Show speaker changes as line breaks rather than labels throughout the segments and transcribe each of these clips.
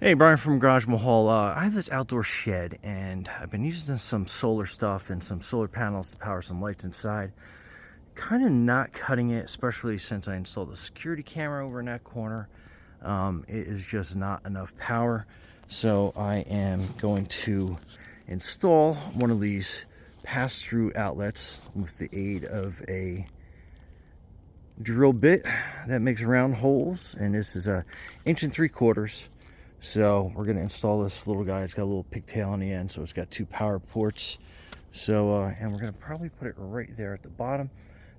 Hey, Brian from Garage Mahal. I have this outdoor shed and I've been using some solar stuff and some solar panels to power some lights inside. Kind of not cutting it, especially since I installed a security camera over in that corner. It is just not enough power. So I am going to install one of these pass-through outlets with the aid of a drill bit that makes round holes. And this is a 1.75 inches. So we're going to install this little guy. It's got a little pigtail on the end, so it's got 2 power ports. So and we're going to probably put it right there at the bottom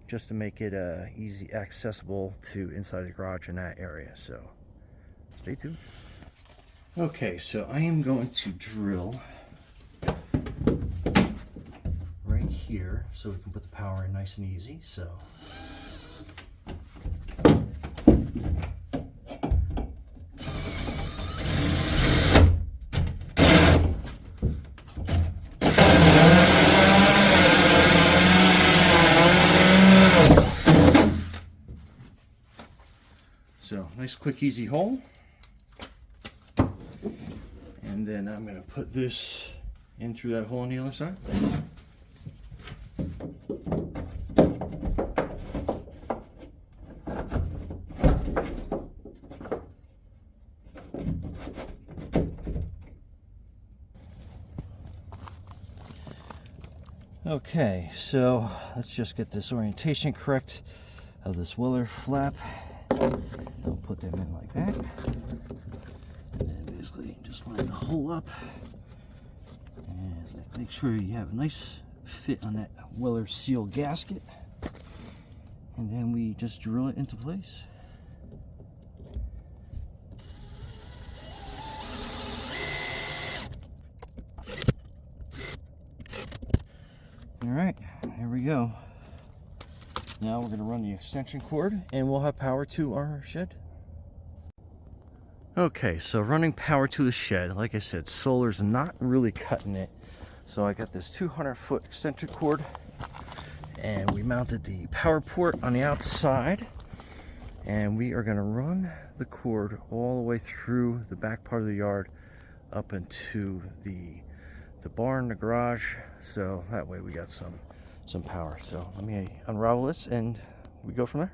just to make it easy accessible to inside the garage in that area. So stay tuned. Okay, so I am going to drill right here so we can put the power in nice and easy. So nice, quick, easy hole. And then I'm going to put this in through that hole on the other side. Okay, so let's just get this orientation correct of this Weller flap. I'll put them in like that. And then basically just line the hole up. And make sure you have a nice fit on that Weller seal gasket. And then we just drill it into place. Alright, here we go. Now we're going to run the extension cord and we'll have power to our shed. Okay, so running power to the shed, like I said, solar's not really cutting it. So I got this 200-foot extension cord and we mounted the power port on the outside. And we are going to run the cord all the way through the back part of the yard up into the barn, the garage, so that way we got some power. So let me unravel this and we go from there.